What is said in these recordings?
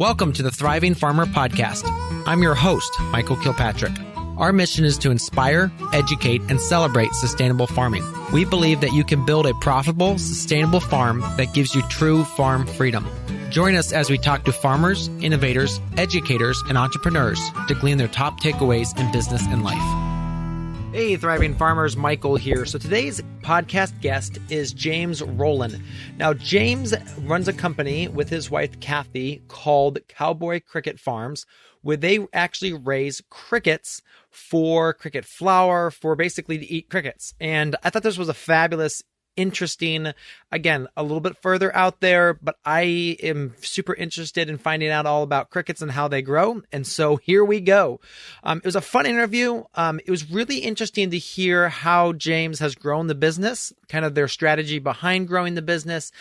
Welcome to the Thriving Farmer Podcast. I'm your host, Michael Kilpatrick. Our mission is to inspire, educate, and celebrate sustainable farming. We believe that you can build a profitable, sustainable farm that gives you true farm freedom. Join us as we talk to farmers, innovators, educators, and entrepreneurs to glean their top takeaways in business and life. Hey, Thriving Farmers, Michael here. So today's podcast guest is James Rolin. Now, James runs a company with his wife, Kathy, called Cowboy Cricket Farms, where they actually raise crickets for cricket flour, for basically to eat crickets. And I thought this was a fabulous, interesting, again, a little bit further out there, but I am super interested in finding out all about crickets and how they grow. And so here we go. It was a fun interview. It was really interesting to hear how James has grown the business, kind of their strategy behind growing the business,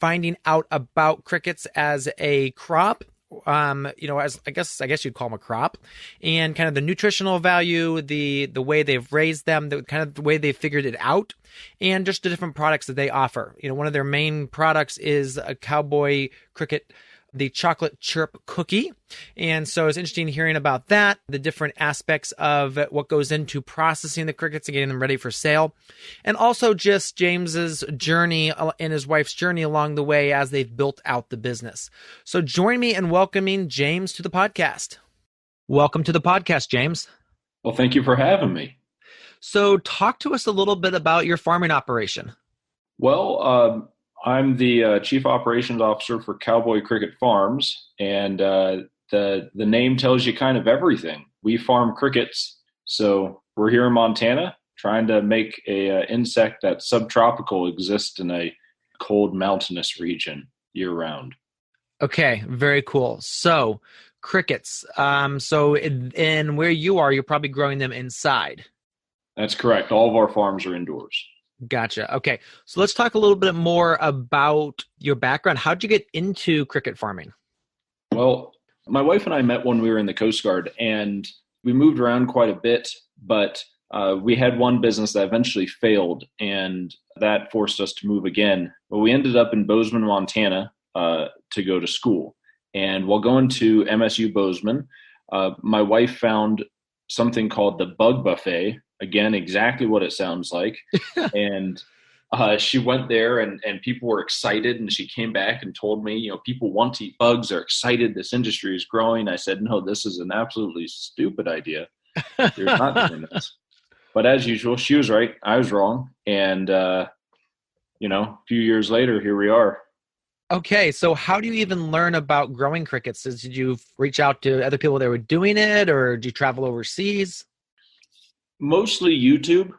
finding out about crickets as a crop. As I guess you'd call them a crop, and kind of the nutritional value, the way they've raised them, the way they figured it out, and just the different products that they offer. One of their main products is a Cowboy cricket, the Chocolate Chirp Cookie. And so it's interesting hearing about that, the different aspects of what goes into processing the crickets and getting them ready for sale. And also just James's journey and his wife's journey along the way as they've built out the business. So join me in welcoming James to the podcast. Welcome to the podcast, James. Well, thank you for having me. So talk to us a little bit about your farming operation. Well, I'm the Chief Operations Officer for Cowboy Cricket Farms, and the name tells you kind of everything. We farm crickets, so we're here in Montana trying to make a insect that's subtropical exist in a cold mountainous region year-round. Okay, very cool. So crickets. So in where you are, you're probably growing them inside. That's correct. All of our farms are indoors. Gotcha. Okay. So let's talk a little bit more about your background. How'd you get into cricket farming? Well, my wife and I met when we were in the Coast Guard, and we moved around quite a bit, but we had one business that eventually failed, and that forced us to move again. But we ended up in Bozeman, Montana to go to school. And while going to MSU Bozeman, my wife found something called the Bug Buffet. Again, exactly what it sounds like. And she went there and people were excited. And she came back and told me, people want to eat bugs. They're excited. This industry is growing. I said, no, this is an absolutely stupid idea. You're not doing this. But as usual, she was right. I was wrong. And, a few years later, here we are. Okay. So how do you even learn about growing crickets? Did you reach out to other people that were doing it, or did you travel overseas? Mostly YouTube.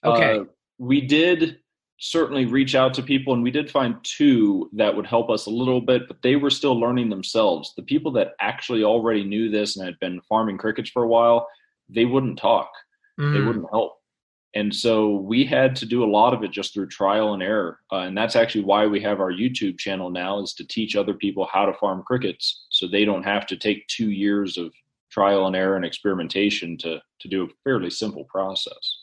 Okay. We did certainly reach out to people, and we did find two that would help us a little bit, but they were still learning themselves. The people that actually already knew this and had been farming crickets for a while, they wouldn't talk. They wouldn't help. And so we had to do a lot of it just through trial and error. And that's actually why we have our YouTube channel now, is to teach other people how to farm crickets so they don't have to take 2 years of trial and error and experimentation to do a fairly simple process.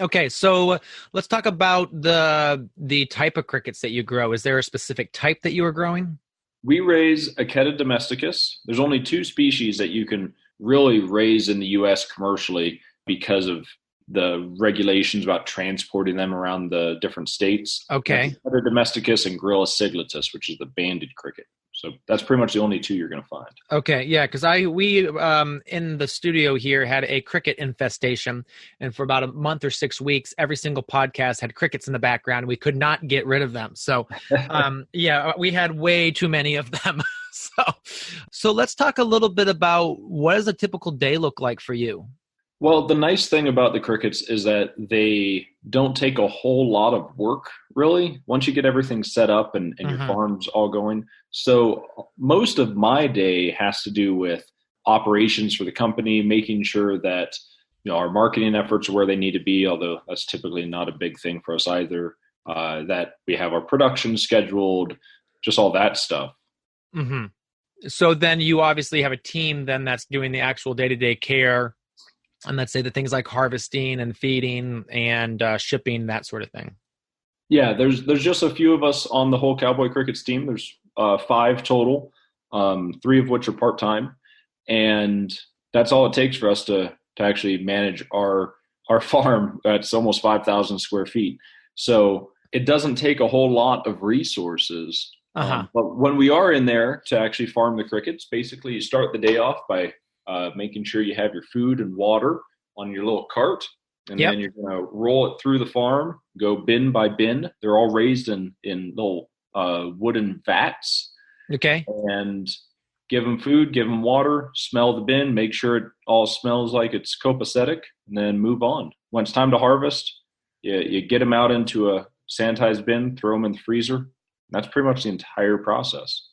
Okay, so let's talk about the type of crickets that you grow. Is there a specific type that you are growing? We raise Acheta domesticus. There's only 2 species that you can really raise in the U.S. commercially because of the regulations about transporting them around the different states. Okay. Acheta domesticus and Grilla siglatus, which is the banded cricket. So that's pretty much the only 2 you're going to find. Okay, yeah, because we in the studio here had a cricket infestation, and for about a month or 6 weeks, every single podcast had crickets in the background. We could not get rid of them. So, we had way too many of them. So let's talk a little bit about what does a typical day look like for you? Well, the nice thing about the crickets is that they don't take a whole lot of work, really, once you get everything set up and your farm's all going. So most of my day has to do with operations for the company, making sure that our marketing efforts are where they need to be, although that's typically not a big thing for us either, that we have our production scheduled, just all that stuff. So then you obviously have a team then that's doing the actual day-to-day care, and let's say the things like harvesting and feeding and shipping, that sort of thing. Yeah, there's just a few of us on the whole Cowboy Crickets team. There's 5 total. three of which are part-time. And that's all it takes for us to actually manage our farm. That's almost 5,000 square feet. So it doesn't take a whole lot of resources. But when we are in there to actually farm the crickets, basically you start the day off by making sure you have your food and water on your little cart. And then you're going to roll it through the farm, go bin by bin. They're all raised in little wooden vats. Okay. And give them food, give them water, smell the bin, make sure it all smells like it's copacetic, and then move on. When it's time to harvest, you get them out into a sanitized bin, throw them in the freezer. That's pretty much the entire process.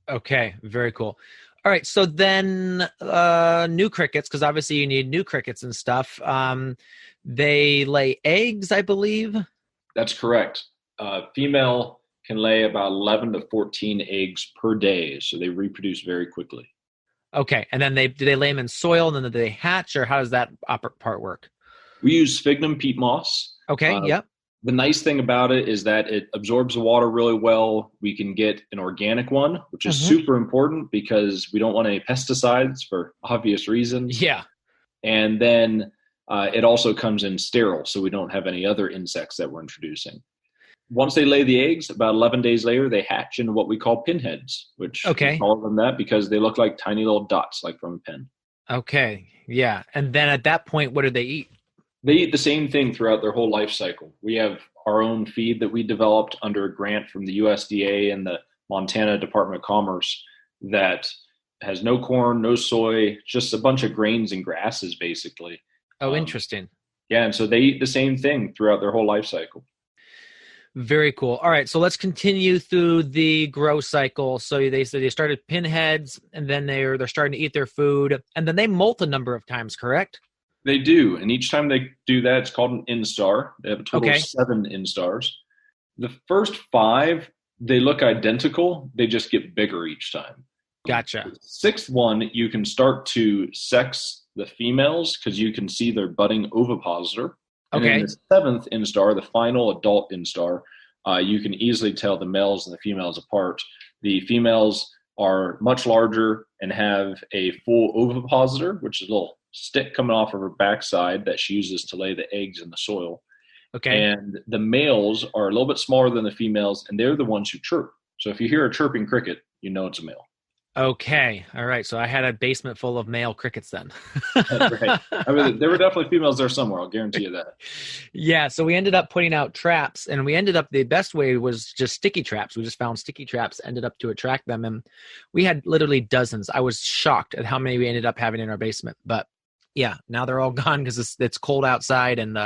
Okay, very cool. All right, so then new crickets, because obviously you need new crickets and stuff. They lay eggs, I believe. That's correct. Female can lay about 11 to 14 eggs per day, so they reproduce very quickly. Okay, and then do they lay them in soil, and then do they hatch, or how does that part work? We use sphagnum peat moss. Okay, yep. The nice thing about it is that it absorbs the water really well. We can get an organic one, which is super important because we don't want any pesticides for obvious reasons. Yeah. And then it also comes in sterile, so we don't have any other insects that we're introducing. Once they lay the eggs, about 11 days later, they hatch into what we call pinheads, which we call them that because they look like tiny little dots, like from a pin. Okay, yeah. And then at that point, what do they eat? They eat the same thing throughout their whole life cycle. We have our own feed that we developed under a grant from the USDA and the Montana Department of Commerce that has no corn, no soy, just a bunch of grains and grasses, basically. Oh, interesting. Yeah, and so they eat the same thing throughout their whole life cycle. Very cool. All right, so let's continue through the grow cycle. So they said they started pinheads, and then they're starting to eat their food, and then they molt a number of times, correct? They do, and each time they do that, it's called an instar. They have a total of 7 instars. The first 5, they look identical. They just get bigger each time. Gotcha. The 6th one, you can start to sex the females because you can see their budding ovipositor. And then the 7th instar, the final adult instar, you can easily tell the males and the females apart. The females are much larger and have a full ovipositor, which is a little stick coming off of her backside that she uses to lay the eggs in the soil. Okay. And the males are a little bit smaller than the females, and they're the ones who chirp. So if you hear a chirping cricket, you know it's a male. Okay. All right. So I had a basement full of male crickets then. That's right. I mean, there were definitely females there somewhere. I'll guarantee you that. Yeah. So we ended up putting out traps, and the best way was just sticky traps. We just found sticky traps, ended up to attract them. And we had literally dozens. I was shocked at how many we ended up having in our basement. But yeah, now they're all gone because it's cold outside. And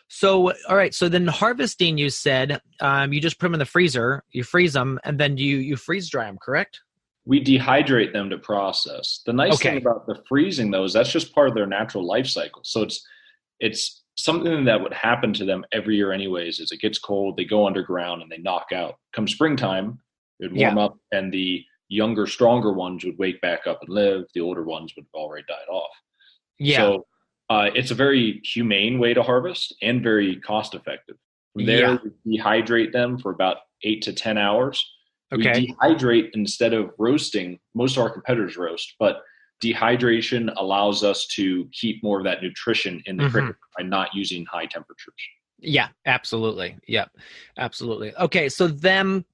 so, all right. So then harvesting, you said you just put them in the freezer, you freeze them, and then you freeze dry them, correct? We dehydrate them to process. The nice thing about the freezing, though, is that's just part of their natural life cycle. So it's something that would happen to them every year anyways. As it gets cold, they go underground and they knock out. Come springtime, it would warm up, and the younger, stronger ones would wake back up and live. The older ones would have already died off. Yeah. So it's a very humane way to harvest and very cost effective. From there, we dehydrate them for about 8 to 10 hours. We dehydrate instead of roasting. Most of our competitors roast, but dehydration allows us to keep more of that nutrition in the cricket by not using high temperatures. Yeah, absolutely. Yep, absolutely. Okay, so then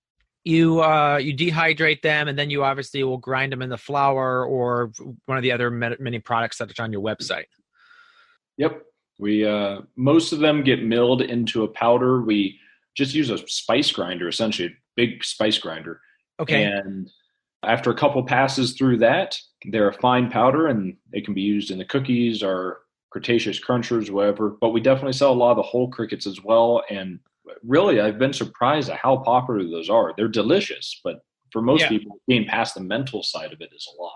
you dehydrate them, and then you obviously will grind them in the flour or one of the other many products that are on your website. Yep. We most of them get milled into a powder. We just use a spice grinder, essentially, a big spice grinder. Okay. And after a couple passes through that, they're a fine powder, and they can be used in the cookies or Cretaceous crunchers, whatever. But we definitely sell a lot of the whole crickets as well. And really, I've been surprised at how popular those are. They're delicious, but for most people, being past the mental side of it is a lot.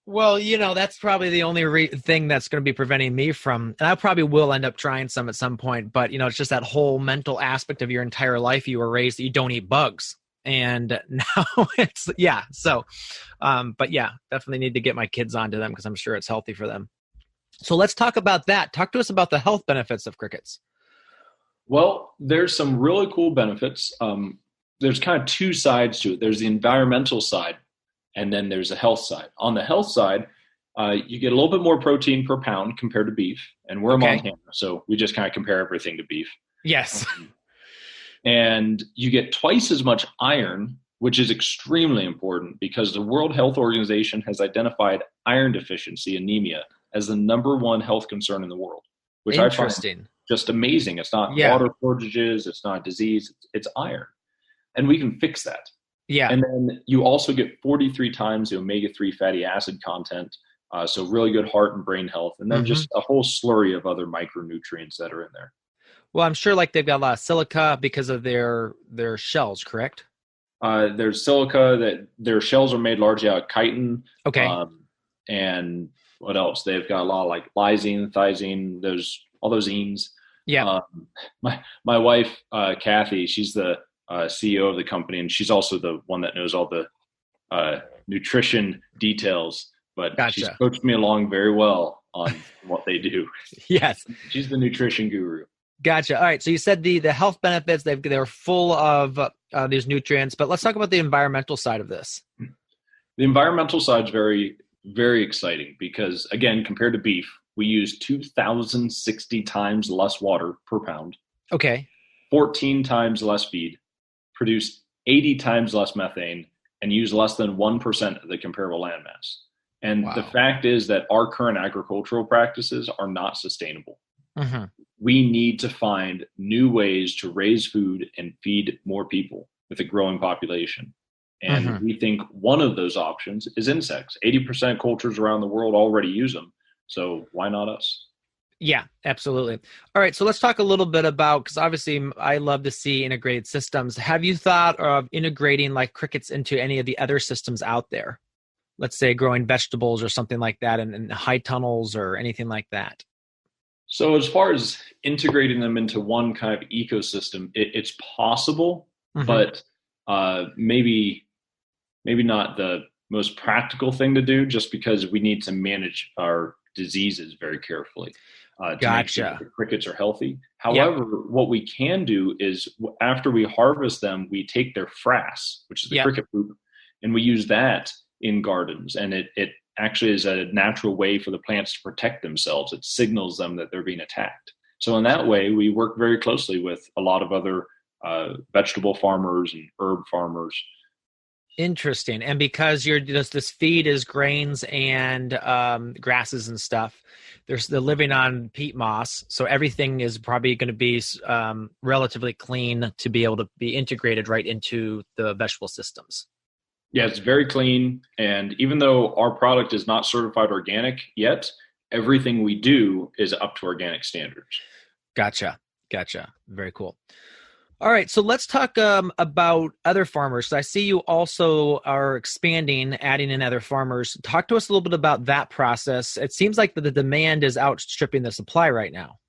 Well, that's probably the only thing that's going to be preventing me from, and I probably will end up trying some at some point, but, it's just that whole mental aspect of your entire life. You were raised that you don't eat bugs. And now it's, but yeah, definitely need to get my kids onto them because I'm sure it's healthy for them. So let's talk about that. Talk to us about the health benefits of crickets. Well, there's some really cool benefits. There's kind of two sides to it. There's the environmental side. and then there's the health side. On the health side, you get a little bit more protein per pound compared to beef, and we're Montana, so we just kind of compare everything to beef. Yes. And you get twice as much iron, which is extremely important because the World Health Organization has identified iron deficiency anemia as the number one health concern in the world, which I find just amazing. It's not water shortages, it's not disease, it's iron. And we can fix that. Yeah. And then you also get 43 times the omega-3 fatty acid content, so really good heart and brain health, and then just a whole slurry of other micronutrients that are in there. Well, I'm sure like they've got a lot of silica because of their shells, correct? There's silica, that their shells are made largely out of chitin. Okay. And what else? They've got a lot of like lysine, thysine, all those enes. Yeah. My wife, Kathy, she's the CEO of the company, and she's also the one that knows all the nutrition details. But she's coached me along very well on what they do. Yes. She's the nutrition guru. Gotcha. All right. So you said the health benefits, they're full of these nutrients, but let's talk about the environmental side of this. The environmental side is very, very exciting because, again, compared to beef, we use 2,060 times less water per pound. Okay. 14 times less feed, produce 80 times less methane, and use less than 1% of the comparable landmass. And the fact is that our current agricultural practices are not sustainable. Mm-hmm. We need to find new ways to raise food and feed more people with a growing population. And we think one of those options is insects. 80% cultures around the world already use them. So why not us? Yeah, absolutely. All right. So let's talk a little bit about, because obviously I love to see integrated systems. Have you thought of integrating like crickets into any of the other systems out there? Let's say growing vegetables or something like that in high tunnels or anything like that. So as far as integrating them into one kind of ecosystem, it's possible, but maybe not the most practical thing to do, just because we need to manage our diseases very carefully to make sure that the crickets are healthy. However, what we can do is after we harvest them, we take their frass, which is the cricket poop, and we use that in gardens, and it actually is a natural way for the plants to protect themselves. It signals them that they're being attacked. So in that way, we work very closely with a lot of other vegetable farmers and herb farmers. Interesting. And because this feed is grains and grasses and stuff, they're living on peat moss, so everything is probably going to be relatively clean to be able to be integrated right into the vegetable systems. Yeah, it's very clean. And even though our product is not certified organic yet, everything we do is up to organic standards. Gotcha. Very cool. All right. So let's talk about other farmers. So I see you also are expanding, adding in other farmers. Talk to us a little bit about that process. It seems like the demand is outstripping the supply right now.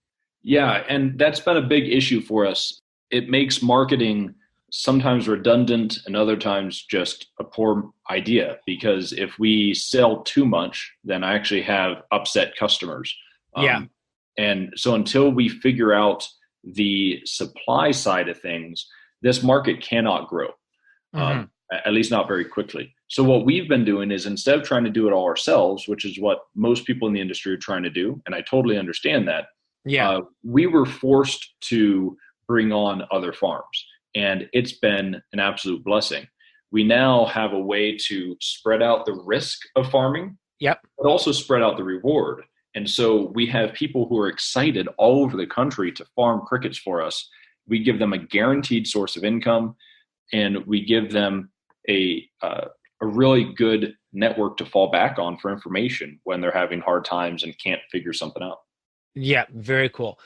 Yeah, and that's been a big issue for us. It makes marketing sometimes redundant and other times just a poor idea, because if we sell too much, then I actually have upset customers. And so until we figure out the supply side of things, this market cannot grow, at least not very quickly. So what we've been doing is, instead of trying to do it all ourselves, which is what most people in the industry are trying to do, and I totally understand that, we were forced to bring on other farms. And it's been an absolute blessing. We now have a way to spread out the risk of farming, but also spread out the reward. And so we have people who are excited all over the country to farm crickets for us. We give them a guaranteed source of income, and we give them a really good network to fall back on for information when they're having hard times and can't figure something out. Yeah, very cool.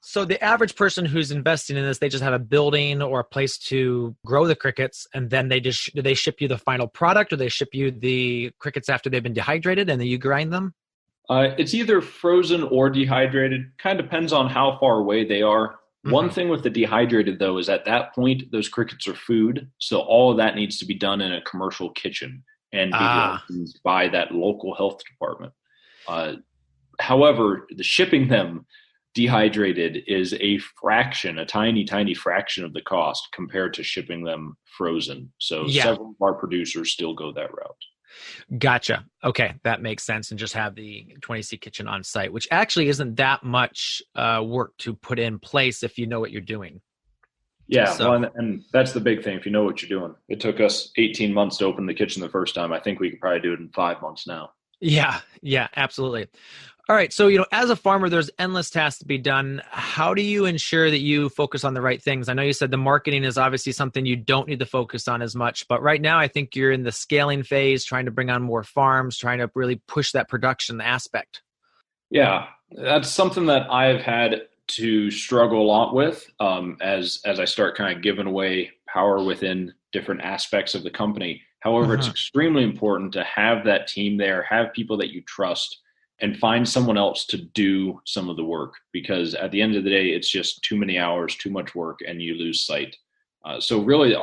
So the average person who's investing in this, they just have a building or a place to grow the crickets, and then do they ship you the final product, or they ship you the crickets after they've been dehydrated and then you grind them? It's either frozen or dehydrated. Kind of depends on how far away they are. One thing with the dehydrated, though, is at that point, those crickets are food. So all of that needs to be done in a commercial kitchen and be licensed by that local health department. However, the shipping them dehydrated is a tiny fraction of the cost compared to shipping them frozen. So several of our producers still go that route. Gotcha. Okay, that makes sense. And just have the 20-seat kitchen on site, which actually isn't that much work to put in place if you know what you're doing. Yeah, So, well, and that's the big thing. If you know what you're doing, it took us 18 months to open the kitchen the first time. I think we could probably do it in 5 months now. yeah, absolutely. All right. So, as a farmer, there's endless tasks to be done. How do you ensure that you focus on the right things? I know you said the marketing is obviously something you don't need to focus on as much, but right now I think you're in the scaling phase, trying to bring on more farms, trying to really push that production aspect. Yeah, that's something that I've had to struggle a lot with as I start kind of giving away power within different aspects of the company. However, it's extremely important to have that team there, have people that you trust, and find someone else to do some of the work, because at the end of the day, it's just too many hours, too much work, and you lose sight. So really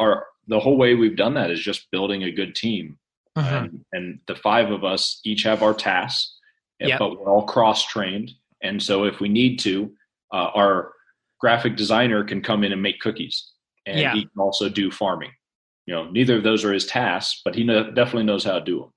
the whole way we've done that is just building a good team. And the five of us each have our tasks, but we're all cross-trained. And so if we need to, our graphic designer can come in and make cookies, and he can also do farming. Neither of those are his tasks, but he definitely knows how to do them.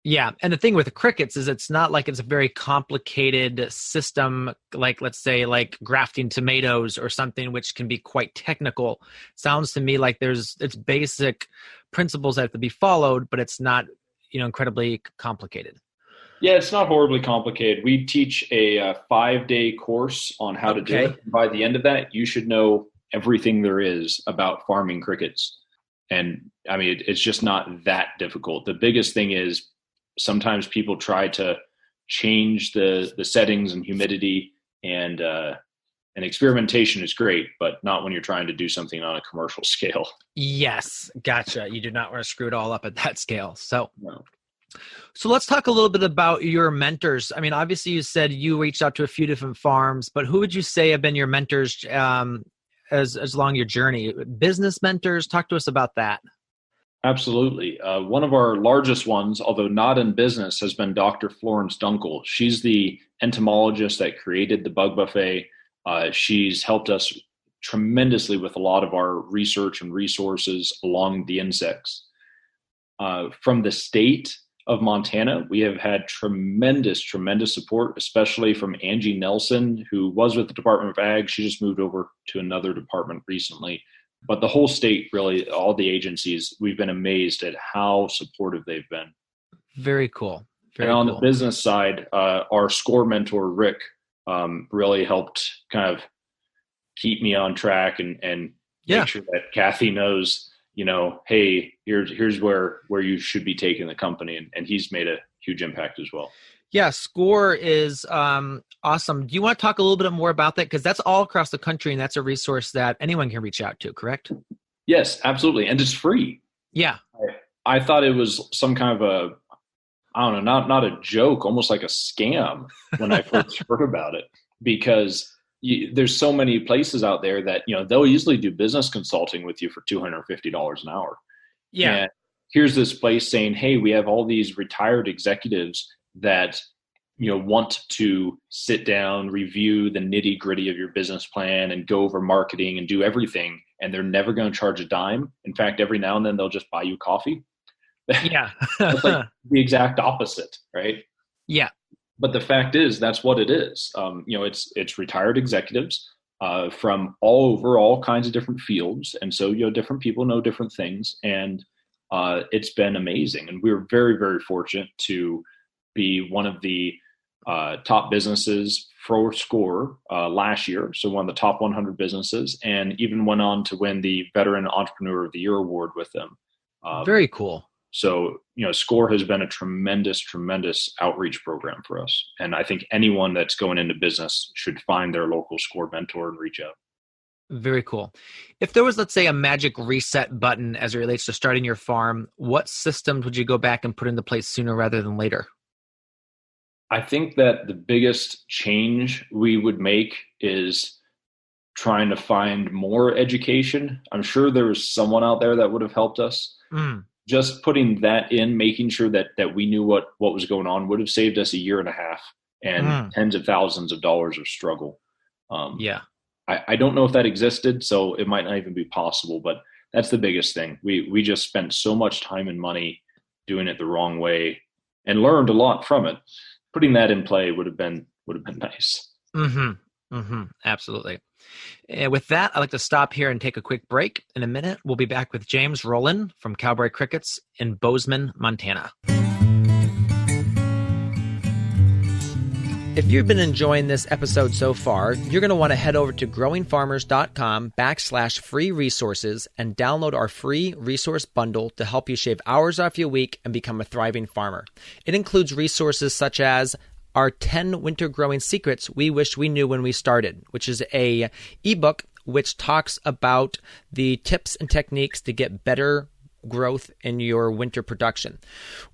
Yeah. And the thing with the crickets is it's not like it's a very complicated system, like let's say like grafting tomatoes or something, which can be quite technical. Sounds to me like it's basic principles that have to be followed, but it's not, incredibly complicated. Yeah, it's not horribly complicated. We teach a 5-day course on how to do it. By the end of that, you should know everything there is about farming crickets. And I mean, it's just not that difficult. The biggest thing is sometimes people try to change the settings and humidity, and experimentation is great, but not when you're trying to do something on a commercial scale. Yes. Gotcha. You do not want to screw it all up at that scale. So, No. So let's talk a little bit about your mentors. I mean, obviously you said you reached out to a few different farms, but who would you say have been your mentors as along your journey? Business mentors? Talk to us about that. Absolutely. One of our largest ones, although not in business, has been Dr. Florence Dunkel. She's the entomologist that created the bug buffet. She's helped us tremendously with a lot of our research and resources along the insects. From the state of Montana, we have had tremendous support, especially from Angie Nelson, who was with the Department of Ag. She just moved over to another department recently. But the whole state, really, all the agencies, we've been amazed at how supportive they've been. Very cool. And on the business side, our SCORE mentor, Rick, really helped kind of keep me on track and make sure that Kathy knows, hey, here's where you should be taking the company. And he's made a huge impact as well. Yeah, SCORE is awesome. Do you want to talk a little bit more about that? Because that's all across the country, and that's a resource that anyone can reach out to, correct? Yes, absolutely. And it's free. Yeah. I thought it was some kind of not a joke, almost like a scam when I first heard about it, because there's so many places out there that, they'll easily do business consulting with you for $250 an hour. Yeah. And here's this place saying, hey, we have all these retired executives that, want to sit down, review the nitty gritty of your business plan and go over marketing and do everything. And they're never going to charge a dime. In fact, every now and then they'll just buy you coffee. Yeah. It's like the exact opposite, right? Yeah. But the fact is, that's what it is. It's retired executives from all over all kinds of different fields. And so, different people know different things. And it's been amazing. And we're very, very fortunate to be one of the top businesses for SCORE last year. So one of the top 100 businesses, and even went on to win the Veteran Entrepreneur of the Year award with them. Very cool. So, SCORE has been a tremendous outreach program for us. And I think anyone that's going into business should find their local SCORE mentor and reach out. Very cool. If there was, let's say, a magic reset button as it relates to starting your farm, what systems would you go back and put into place sooner rather than later? I think that the biggest change we would make is trying to find more education. I'm sure there was someone out there that would have helped us. Just putting that in, making sure that we knew what was going on would have saved us a year and a half and tens of thousands of dollars of struggle. I don't know if that existed, so it might not even be possible, but that's the biggest thing. We just spent so much time and money doing it the wrong way and learned a lot from it. Putting that in play would have been nice. Absolutely. And with that, I'd like to stop here and take a quick break. In a minute, we'll be back with James Rolin from Cowboy Crickets in Bozeman, Montana. If you've been enjoying this episode so far, you're going to want to head over to growingfarmers.com/free resources and download our free resource bundle to help you shave hours off your week and become a thriving farmer. It includes resources such as our 10 winter growing secrets we wish we knew when we started, which is a ebook which talks about the tips and techniques to get better growth in your winter production.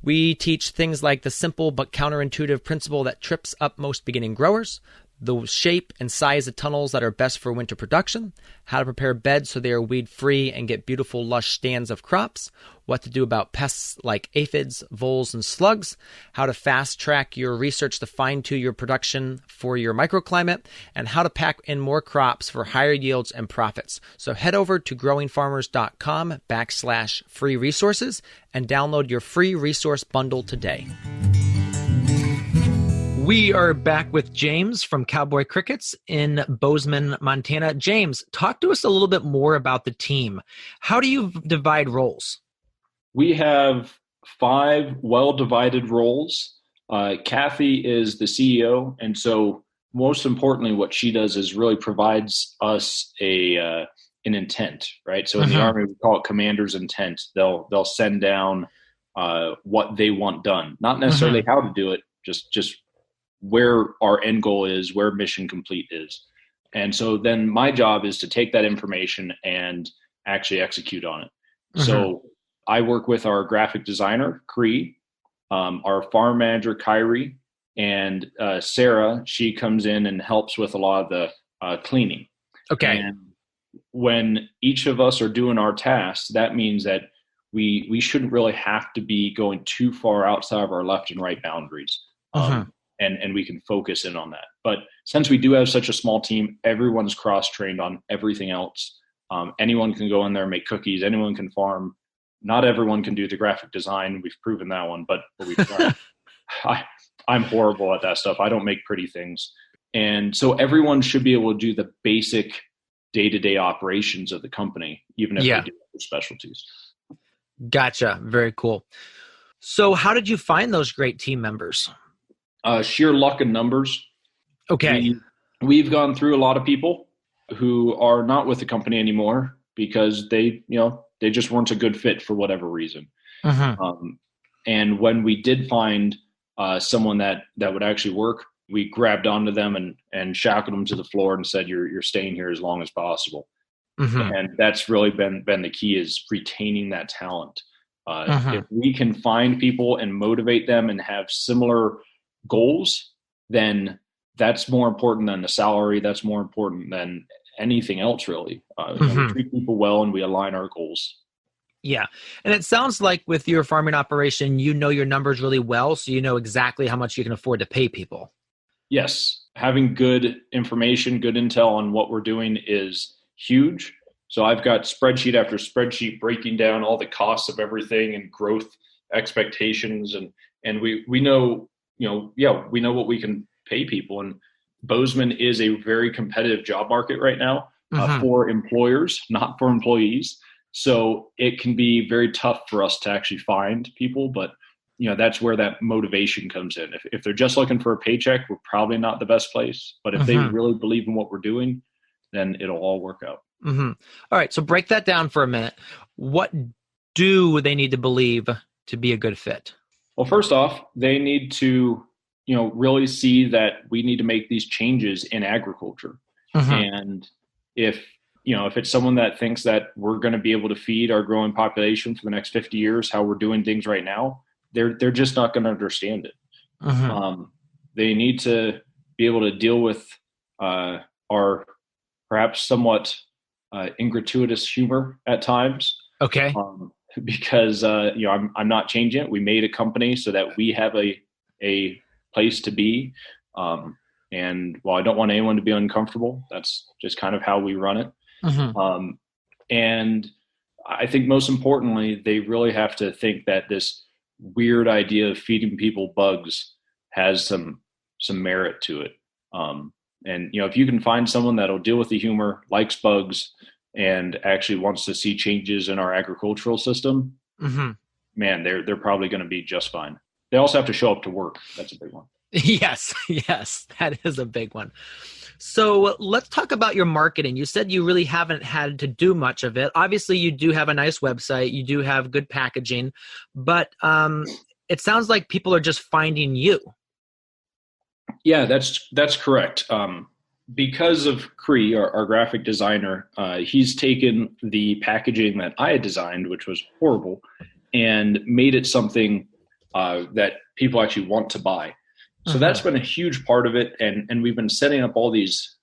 We teach things like the simple but counterintuitive principle that trips up most beginning growers, the shape and size of tunnels that are best for winter production, how to prepare beds so they are weed-free and get beautiful, lush stands of crops, what to do about pests like aphids, voles, and slugs, how to fast-track your research to fine-tune your production for your microclimate, and how to pack in more crops for higher yields and profits. So head over to growingfarmers.com/free resources and download your free resource bundle today. We are back with James from Cowboy Crickets in Bozeman, Montana. James, talk to us a little bit more about the team. How do you divide roles? We have 5 well-divided roles. Kathy is the CEO, and so most importantly, what she does is really provides us an intent, right? So in the Army, we call it commander's intent. They'll send down what they want done, not necessarily how to do it, just where our end goal is, where mission complete is. And so then my job is to take that information and actually execute on it. So I work with our graphic designer, Cree, our farm manager, Kyrie, and Sarah. She comes in and helps with a lot of the cleaning. Okay. And when each of us are doing our tasks, that means that we shouldn't really have to be going too far outside of our left and right boundaries. And we can focus in on that. But since we do have such a small team, everyone's cross-trained on everything else. Anyone can go in there and make cookies. Anyone can farm. Not everyone can do the graphic design. We've proven that one, but we've tried. I'm horrible at that stuff. I don't make pretty things. And so everyone should be able to do the basic day-to-day operations of the company, even if they do other specialties. Gotcha. Very cool. So how did you find those great team members? Sheer luck and numbers. Okay. We've gone through a lot of people who are not with the company anymore because they just weren't a good fit for whatever reason. And when we did find someone that would actually work, we grabbed onto them and shackled them to the floor and said, you're staying here as long as possible. And that's really been the key, is retaining that talent. If we can find people and motivate them and have similar goals, then that's more important than the salary. That's more important than anything else, really. We treat people well and we align our goals. Yeah. And it sounds like with your farming operation, you know your numbers really well, so you know exactly how much you can afford to pay people. Yes. Having good information, good intel on what we're doing is huge. So I've got spreadsheet after spreadsheet breaking down all the costs of everything and growth expectations. And we know, we know what we can pay people. And Bozeman is a very competitive job market right now for employers, not for employees. So it can be very tough for us to actually find people, but that's where that motivation comes in. If they're just looking for a paycheck, we're probably not the best place. But if they really believe in what we're doing, then it'll all work out. All right. So break that down for a minute. What do they need to believe to be a good fit? Well, first off, they need to, really see that we need to make these changes in agriculture. And if it's someone that thinks that we're going to be able to feed our growing population for the next 50 years, how we're doing things right now, they're just not going to understand it. They need to be able to deal with our perhaps somewhat ingratuitous humor at times. Okay. Because I'm not changing it. We made a company so that we have a place to be. And while I don't want anyone to be uncomfortable, that's just kind of how we run it. And I think most importantly, they really have to think that this weird idea of feeding people bugs has some merit to it. And if you can find someone that'll deal with the humor, likes bugs, and actually wants to see changes in our agricultural system, man, they're probably going to be just fine. They also have to show up to work. That's a big one. Yes, that is a big one. So let's talk about your marketing. You said you really haven't had to do much of it. Obviously, you do have a nice website. You do have good packaging, but it sounds like people are just finding you. Yeah, that's correct. Because of Cree, our graphic designer, he's taken the packaging that I had designed, which was horrible, and made it something that people actually want to buy. So that's been a huge part of it. And we've been setting up all these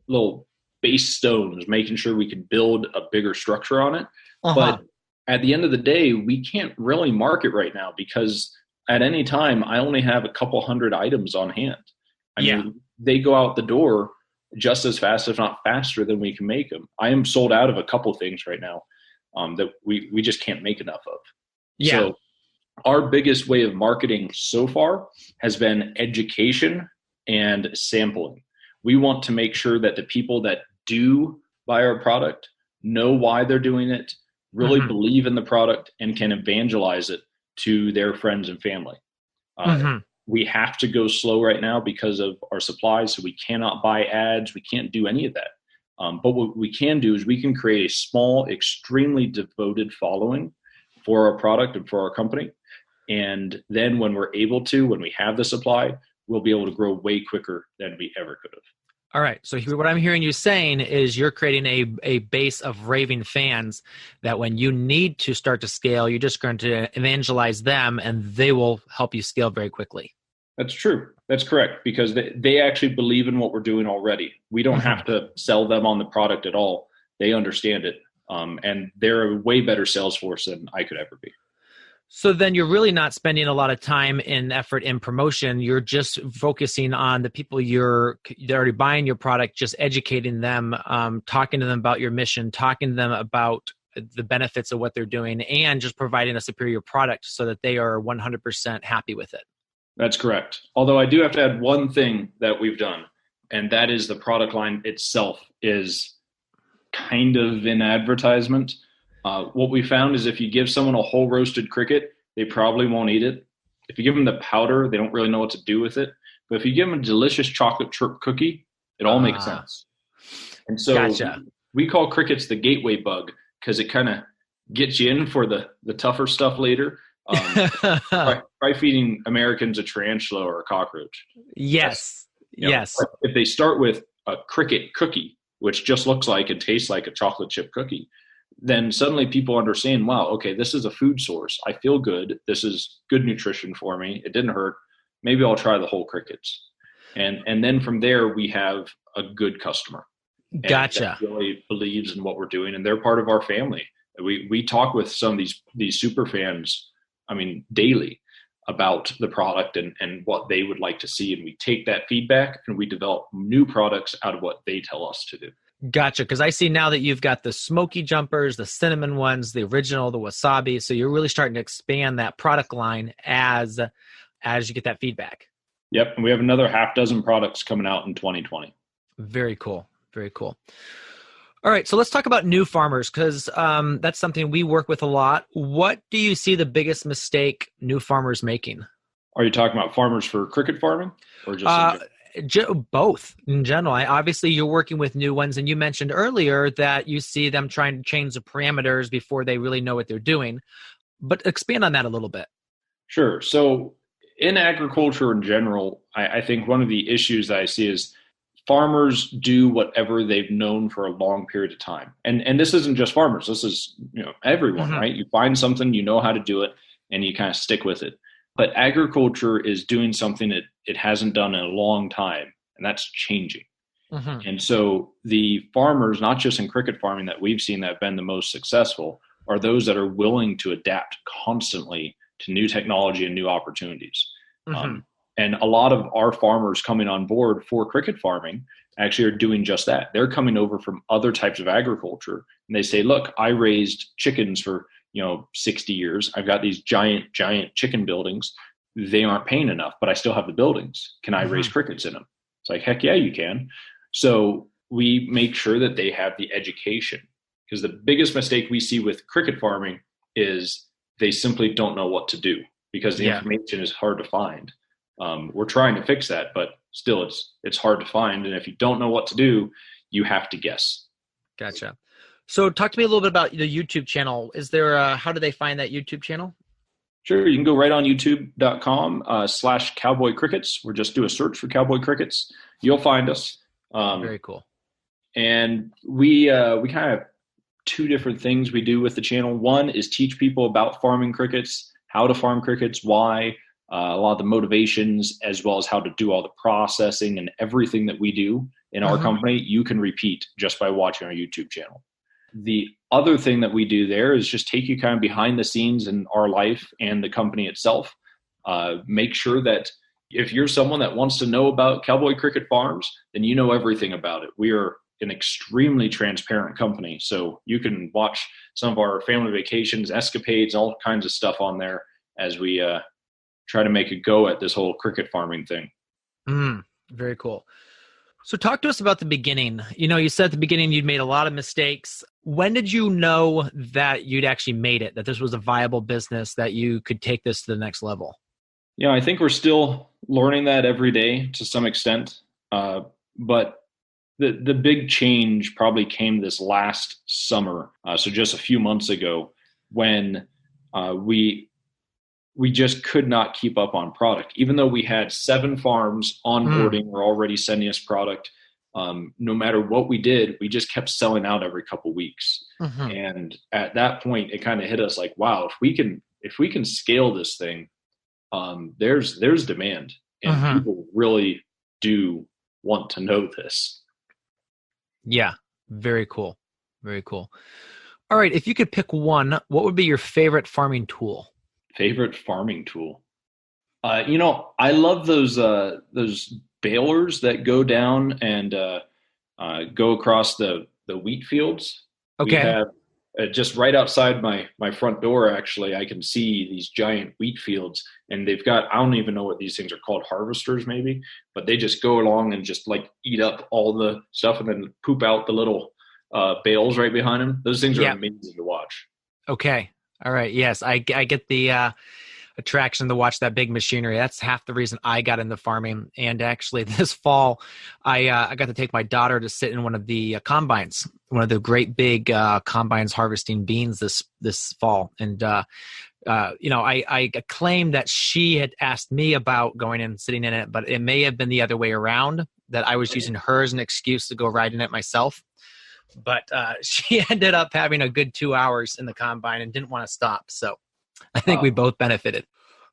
little base stones, making sure we can build a bigger structure on it. But at the end of the day, we can't really market right now because at any time, I only have a couple hundred items on hand. I mean, they go out the door just as fast, if not faster, than we can make them. I am sold out of a couple things right now that we just can't make enough of. Yeah. So our biggest way of marketing so far has been education and sampling. We want to make sure that the people that do buy our product know why they're doing it, really believe in the product, and can evangelize it to their friends and family. We have to go slow right now because of our supplies, so we cannot buy ads. We can't do any of that. But what we can do is we can create a small, extremely devoted following for our product and for our company. And then when we're able to, when we have the supply, we'll be able to grow way quicker than we ever could have. All right. So what I'm hearing you saying is you're creating a base of raving fans that when you need to start to scale, you're just going to evangelize them and they will help you scale very quickly. That's true. That's correct. Because they actually believe in what we're doing already. We don't have to sell them on the product at all. They understand it. And they're a way better sales force than I could ever be. So then you're really not spending a lot of time and effort in promotion. You're just focusing on the people they're already buying your product, just educating them, talking to them about your mission, talking to them about the benefits of what they're doing, and just providing a superior product so that they are 100% happy with it. That's correct. Although I do have to add one thing that we've done, and that is the product line itself is kind of an advertisement. What we found is if you give someone a whole roasted cricket, they probably won't eat it. If you give them the powder, they don't really know what to do with it. But if you give them a delicious chocolate chirp cookie, it all makes sense. And so we call crickets the gateway bug because it kind of gets you in for the tougher stuff later. Try feeding Americans a tarantula or a cockroach. Yes. Yes. If they start with a cricket cookie, which just looks like and tastes like a chocolate chip cookie, then suddenly people understand, wow, okay, this is a food source. I feel good. This is good nutrition for me. It didn't hurt. Maybe I'll try the whole crickets. And then from there, we have a good customer. Gotcha. That really believes in what we're doing, and they're part of our family. We talk with some of these super fans, daily about the product and what they would like to see. And we take that feedback and we develop new products out of what they tell us to do. Gotcha. Because I see now that you've got the smoky jumpers, the cinnamon ones, the original, the wasabi. So you're really starting to expand that product line as you get that feedback. Yep. And we have another half dozen products coming out in 2020. Very cool. Very cool. All right. So let's talk about new farmers because that's something we work with a lot. What do you see the biggest mistake new farmers making? Are you talking about farmers for cricket farming or just both in general? Obviously, you're working with new ones, and you mentioned earlier that you see them trying to change the parameters before they really know what they're doing. But expand on that a little bit. Sure. So in agriculture in general, I think one of the issues that I see is farmers do whatever they've known for a long period of time. And this isn't just farmers. This is everyone, right? You find something, you know how to do it, and you kind of stick with it. But agriculture is doing something that it hasn't done in a long time, and that's changing. And so the farmers, not just in cricket farming that we've seen that have been the most successful, are those that are willing to adapt constantly to new technology and new opportunities. And a lot of our farmers coming on board for cricket farming actually are doing just that. They're coming over from other types of agriculture, and they say, look, I raised chickens for 60 years. I've got these giant chicken buildings. They aren't paying enough, but I still have the buildings. Can I raise crickets in them? It's like, heck yeah, you can. So we make sure that they have the education, because the biggest mistake we see with cricket farming is they simply don't know what to do because the information is hard to find. We're trying to fix that, but still it's hard to find. And if you don't know what to do, you have to guess. Gotcha. So talk to me a little bit about the YouTube channel. Is there how do they find that YouTube channel? Sure. You can go right on youtube.com/Cowboy Crickets, or just do a search for Cowboy Crickets. You'll find us. Very cool. And we kind of have two different things we do with the channel. One is teach people about farming crickets, how to farm crickets, why, a lot of the motivations, as well as how to do all the processing, and everything that we do in our company, you can repeat just by watching our YouTube channel. The other thing that we do there is just take you kind of behind the scenes in our life and the company itself. Make sure that if you're someone that wants to know about Cowboy Cricket Farms, then you know everything about it. We are an extremely transparent company. So you can watch some of our family vacations, escapades, all kinds of stuff on there as we try to make a go at this whole cricket farming thing. Very cool. So talk to us about the beginning. You said at the beginning you'd made a lot of mistakes. When did you know that you'd actually made it, that this was a viable business, that you could take this to the next level? I think we're still learning that every day to some extent. But the big change probably came this last summer. So just a few months ago, when we just could not keep up on product. Even though we had 7 farms onboarding or already sending us product, no matter what we did, we just kept selling out every couple weeks. And at that point, it kind of hit us like, wow, if we can scale this thing, there's demand, and people really do want to know this. Yeah, very cool. Very cool. All right, if you could pick one, what would be your favorite farming tool? Favorite farming tool? I love those balers that go down and go across the wheat fields. Okay. We have just right outside my front door, actually, I can see these giant wheat fields, and they've got, I don't even know what these things are called, harvesters maybe, but they just go along and just like eat up all the stuff and then poop out the little bales right behind them. Those things are amazing to watch. Okay. All right. Yes, I get the attraction to watch that big machinery. That's half the reason I got into farming. And actually, this fall, I got to take my daughter to sit in one of the combines, one of the great big combines harvesting beans this fall. And I claimed that she had asked me about going in and sitting in it, but it may have been the other way around, that I was using her as an excuse to go ride in it myself. But she ended up having a good 2 hours in the combine and didn't want to stop. So I think we both benefited.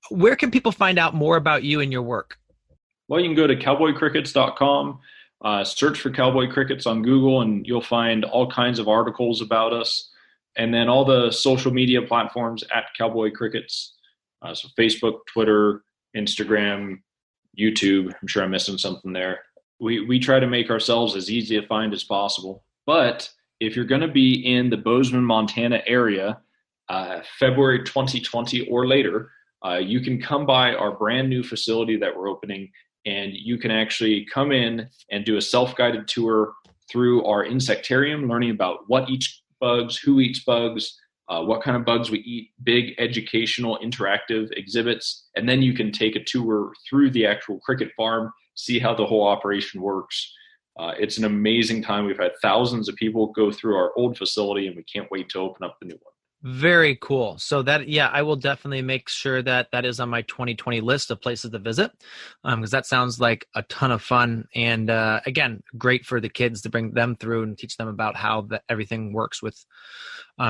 Where can people find out more about you and your work? Well, you can go to cowboycrickets.com, search for Cowboy Crickets on Google, and you'll find all kinds of articles about us. And then all the social media platforms at Cowboy Crickets. So Facebook, Twitter, Instagram, YouTube. I'm sure I'm missing something there. We try to make ourselves as easy to find as possible. But if you're going to be in the Bozeman, Montana area, February 2020 or later, you can come by our brand new facility that we're opening, and you can actually come in and do a self-guided tour through our insectarium, learning about what eats bugs, who eats bugs, what kind of bugs we eat, big educational interactive exhibits. And then you can take a tour through the actual cricket farm, see how the whole operation works. It's an amazing time. We've had thousands of people go through our old facility, and we can't wait to open up the new one. Very cool. So I will definitely make sure that is on my 2020 list of places to visit, because that sounds like a ton of fun. And again, great for the kids to bring them through and teach them about how everything works with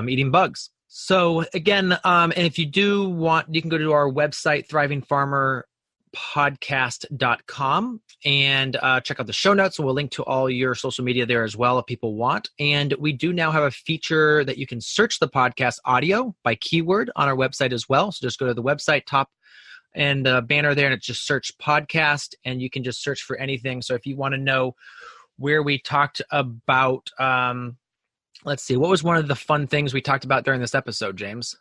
eating bugs. So again, and if you do want, you can go to our website, thrivingfarmerpodcast.com, and check out the show notes. We'll link to all your social media there as well if people want. And we do now have a feature that you can search the podcast audio by keyword on our website as well. So just go to the website top and banner there, and it's just search podcast, and you can just search for anything. So if you want to know where we talked about Let's see. What was one of the fun things we talked about during this episode, James?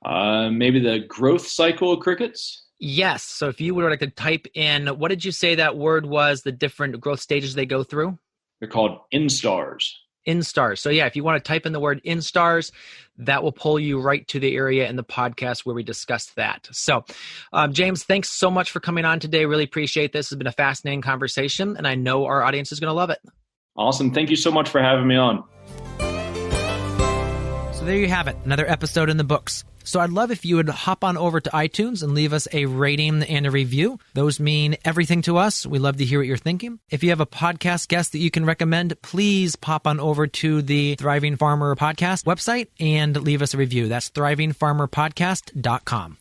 Maybe the growth cycle of crickets? Yes. So if you would like to type in, what did you say that word was, the different growth stages they go through? They're called instars. Instars. So yeah, if you want to type in the word instars, that will pull you right to the area in the podcast where we discussed that. So James, thanks so much for coming on today. Really appreciate this. It's been a fascinating conversation, and I know our audience is going to love it. Awesome. Thank you so much for having me on. So there you have it, another episode in the books. So I'd love if you would hop on over to iTunes and leave us a rating and a review. Those mean everything to us. We love to hear what you're thinking. If you have a podcast guest that you can recommend, please pop on over to the Thriving Farmer Podcast website and leave us a review. That's thrivingfarmerpodcast.com.